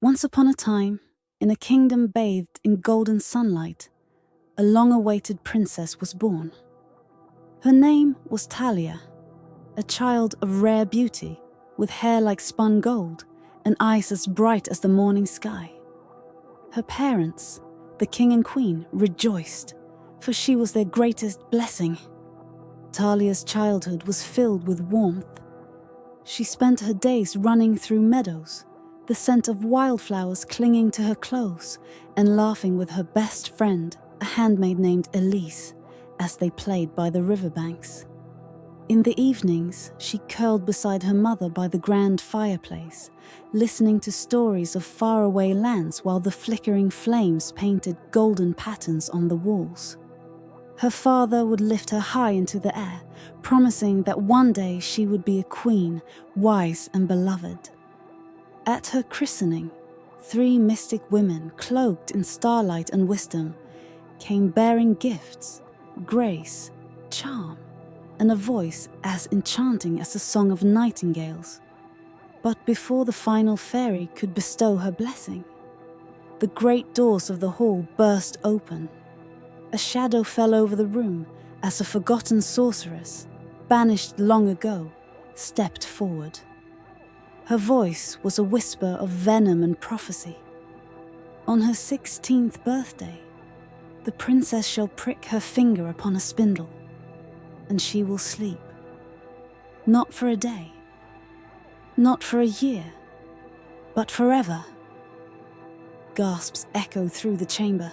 Once upon a time, in a kingdom bathed in golden sunlight, a long-awaited princess was born. Her name was Talia, a child of rare beauty, with hair like spun gold and eyes as bright as the morning sky. Her parents, the king and queen, rejoiced, for she was their greatest blessing. Talia's childhood was filled with warmth. She spent her days running through meadows, the scent of wildflowers clinging to her clothes, and laughing with her best friend, a handmaid named Elise, as they played by the riverbanks. In the evenings, she curled beside her mother by the grand fireplace, listening to stories of faraway lands while the flickering flames painted golden patterns on the walls. Her father would lift her high into the air, promising that one day she would be a queen, wise and beloved. At her christening, 3 mystic women, cloaked in starlight and wisdom, came bearing gifts, grace, charm, and a voice as enchanting as the song of nightingales. But before the final fairy could bestow her blessing, the great doors of the hall burst open. A shadow fell over the room as a forgotten sorceress, banished long ago, stepped forward. Her voice was a whisper of venom and prophecy. On her 16th birthday, the princess shall prick her finger upon a spindle, and she will sleep. Not for a day, not for a year, but forever. Gasps echoed through the chamber.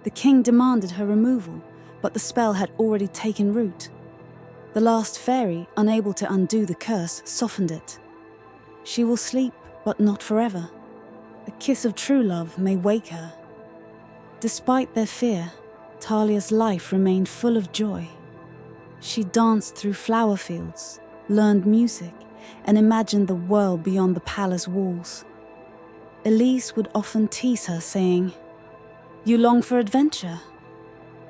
The king demanded her removal, but the spell had already taken root. The last fairy, unable to undo the curse, softened it. She will sleep, but not forever. A kiss of true love may wake her. Despite their fear, Talia's life remained full of joy. She danced through flower fields, learned music, and imagined the world beyond the palace walls. Elise would often tease her, saying, "You long for adventure?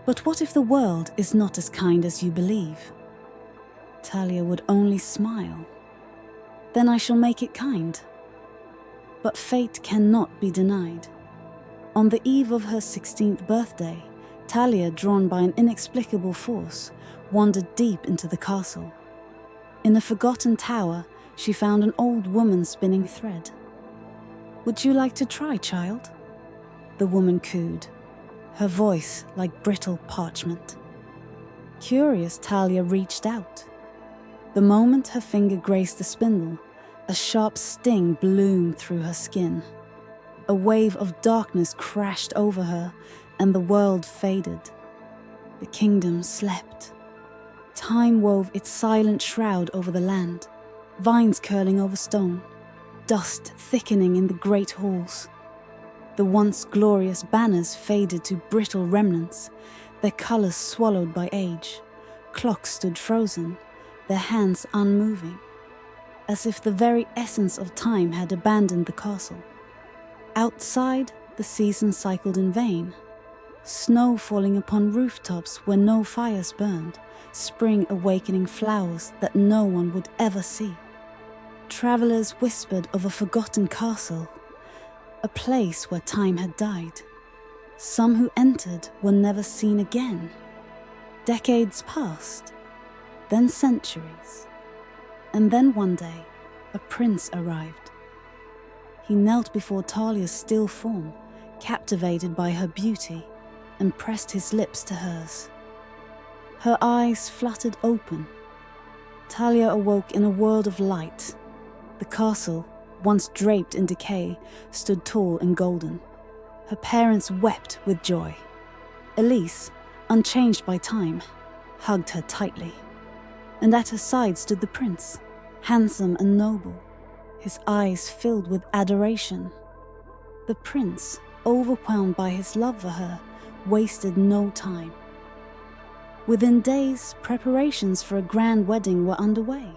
But what if the world is not as kind as you believe?" Talia would only smile. "Then I shall make it kind." But fate cannot be denied. On the eve of her 16th birthday, Talia, drawn by an inexplicable force, wandered deep into the castle. In a forgotten tower, she found an old woman spinning thread. "Would you like to try, child?" The woman cooed, her voice like brittle parchment. Curious, Talia reached out. The moment her finger grazed the spindle, a sharp sting bloomed through her skin. A wave of darkness crashed over her, and the world faded. The kingdom slept. Time wove its silent shroud over the land, vines curling over stone, dust thickening in the great halls. The once glorious banners faded to brittle remnants, their colors swallowed by age. Clocks stood frozen, their hands unmoving, as if the very essence of time had abandoned the castle. Outside, the seasons cycled in vain. Snow falling upon rooftops where no fires burned, spring awakening flowers that no one would ever see. Travelers whispered of a forgotten castle, a place where time had died. Some who entered were never seen again. Decades passed, then centuries, and then one day, a prince arrived. He knelt before Talia's still form, captivated by her beauty, and pressed his lips to hers. Her eyes fluttered open. Talia awoke in a world of light. The castle, once draped in decay, stood tall and golden. Her parents wept with joy. Elise, unchanged by time, hugged her tightly. And at her side stood the prince, handsome and noble, his eyes filled with adoration. The prince, overwhelmed by his love for her, wasted no time. Within days, preparations for a grand wedding were underway.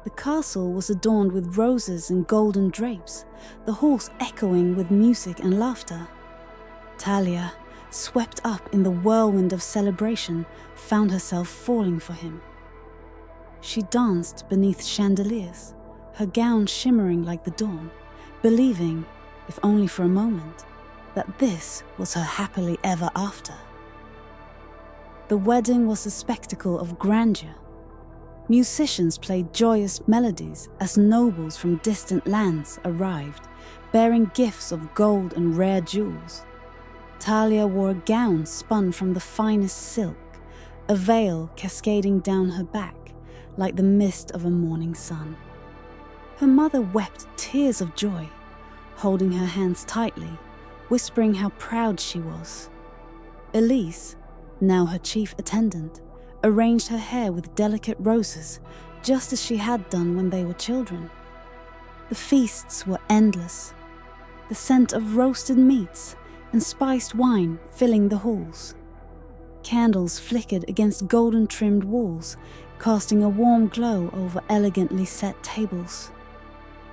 The castle was adorned with roses and golden drapes, the halls echoing with music and laughter. Talia, swept up in the whirlwind of celebration, found herself falling for him. She danced beneath chandeliers, her gown shimmering like the dawn, believing, if only for a moment, that this was her happily ever after. The wedding was a spectacle of grandeur. Musicians played joyous melodies as nobles from distant lands arrived, bearing gifts of gold and rare jewels. Talia wore a gown spun from the finest silk, a veil cascading down her back like the mist of a morning sun. Her mother wept tears of joy, holding her hands tightly, whispering how proud she was. Elise, now her chief attendant, arranged her hair with delicate roses, just as she had done when they were children. The feasts were endless, the scent of roasted meats and spiced wine filling the halls. Candles flickered against golden-trimmed walls, casting a warm glow over elegantly set tables.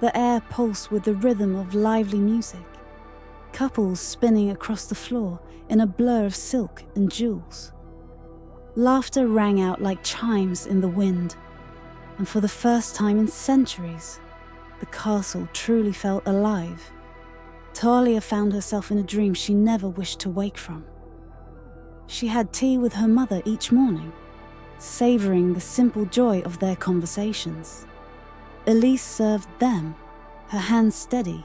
The air pulsed with the rhythm of lively music, couples spinning across the floor in a blur of silk and jewels. Laughter rang out like chimes in the wind, and for the first time in centuries, the castle truly felt alive. Talia found herself in a dream she never wished to wake from. She had tea with her mother each morning, savoring the simple joy of their conversations. Elise served them, her hands steady,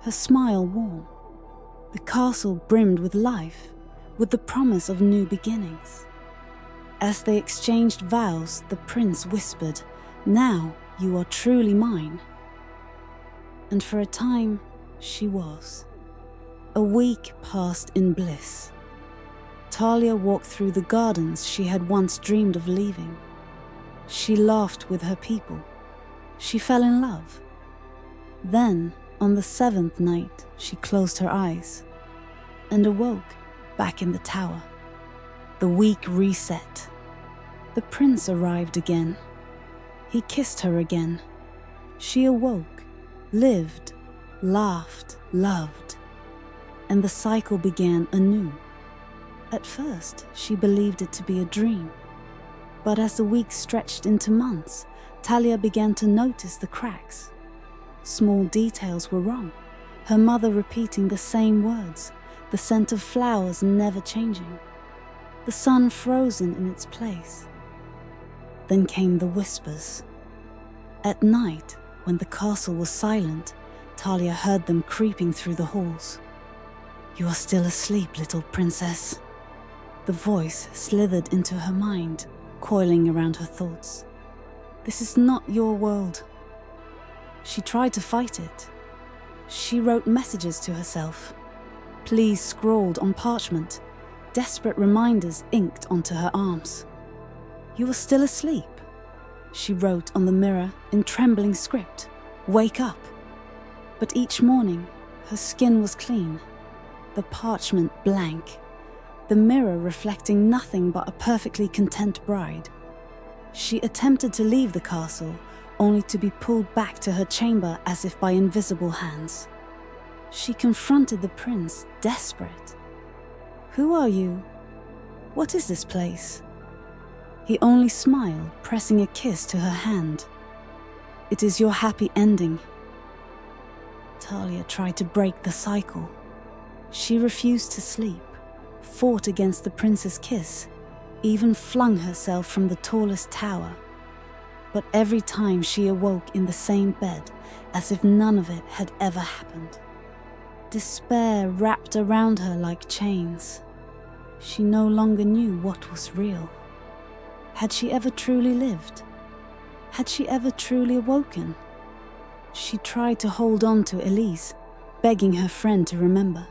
her smile warm. The castle brimmed with life, with the promise of new beginnings. As they exchanged vows, the prince whispered, "Now you are truly mine." And for a time, she was. A week passed in bliss. Talia walked through the gardens she had once dreamed of leaving. She laughed with her people. She fell in love. Then, on the 7th night, she closed her eyes and awoke back in the tower. The week reset. The prince arrived again. He kissed her again. She awoke, lived, laughed, loved, and the cycle began anew. At first, she believed it to be a dream. But as the weeks stretched into months, Talia began to notice the cracks. Small details were wrong. Her mother repeating the same words, the scent of flowers never changing, the sun frozen in its place. Then came the whispers. At night, when the castle was silent, Talia heard them creeping through the halls. "You are still asleep, little princess." The voice slithered into her mind, coiling around her thoughts. "This is not your world." She tried to fight it. She wrote messages to herself, pleas scrawled on parchment, desperate reminders inked onto her arms. "You are still asleep," she wrote on the mirror in trembling script. "Wake up." But each morning, her skin was clean, the parchment blank, the mirror reflecting nothing but a perfectly content bride. She attempted to leave the castle, only to be pulled back to her chamber as if by invisible hands. She confronted the prince, desperate. "Who are you? What is this place?" He only smiled, pressing a kiss to her hand. "It is your happy ending." Talia tried to break the cycle. She refused to sleep, fought against the prince's kiss, even flung herself from the tallest tower. But every time she awoke in the same bed, as if none of it had ever happened. Despair wrapped around her like chains. She no longer knew what was real. Had she ever truly lived? Had she ever truly awoken? She tried to hold on to Elise, begging her friend to remember.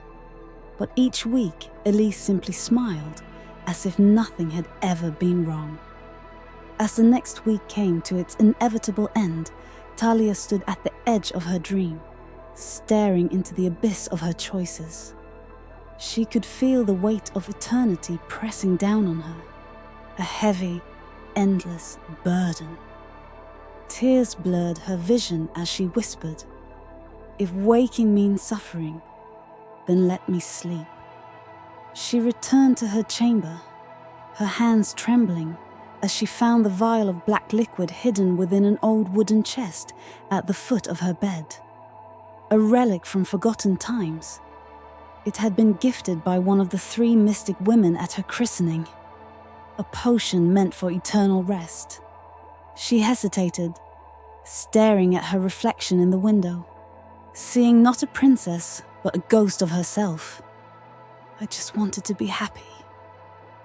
But each week, Elise simply smiled, as if nothing had ever been wrong. As the next week came to its inevitable end, Talia stood at the edge of her dream, staring into the abyss of her choices. She could feel the weight of eternity pressing down on her, a heavy, endless burden. Tears blurred her vision as she whispered, "If waking means suffering, then let me sleep." She returned to her chamber, her hands trembling as she found the vial of black liquid hidden within an old wooden chest at the foot of her bed. a relic from forgotten times. It had been gifted by one of the 3 mystic women at her christening, a potion meant for eternal rest. She hesitated, staring at her reflection in the window, seeing not a princess, but a ghost of herself. "I just wanted to be happy,"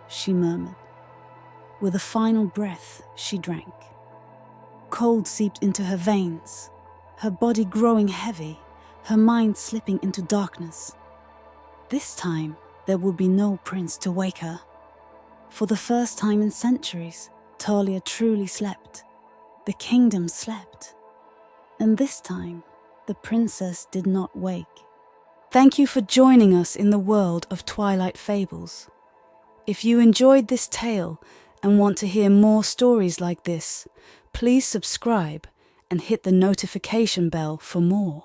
she murmured. With a final breath, she drank. Cold seeped into her veins, her body growing heavy, her mind slipping into darkness. This time, there would be no prince to wake her. For the first time in centuries, Talia truly slept. The kingdom slept. And this time, the princess did not wake. Thank you for joining us in the world of Twilight Fables. If you enjoyed this tale and want to hear more stories like this, please subscribe and hit the notification bell for more.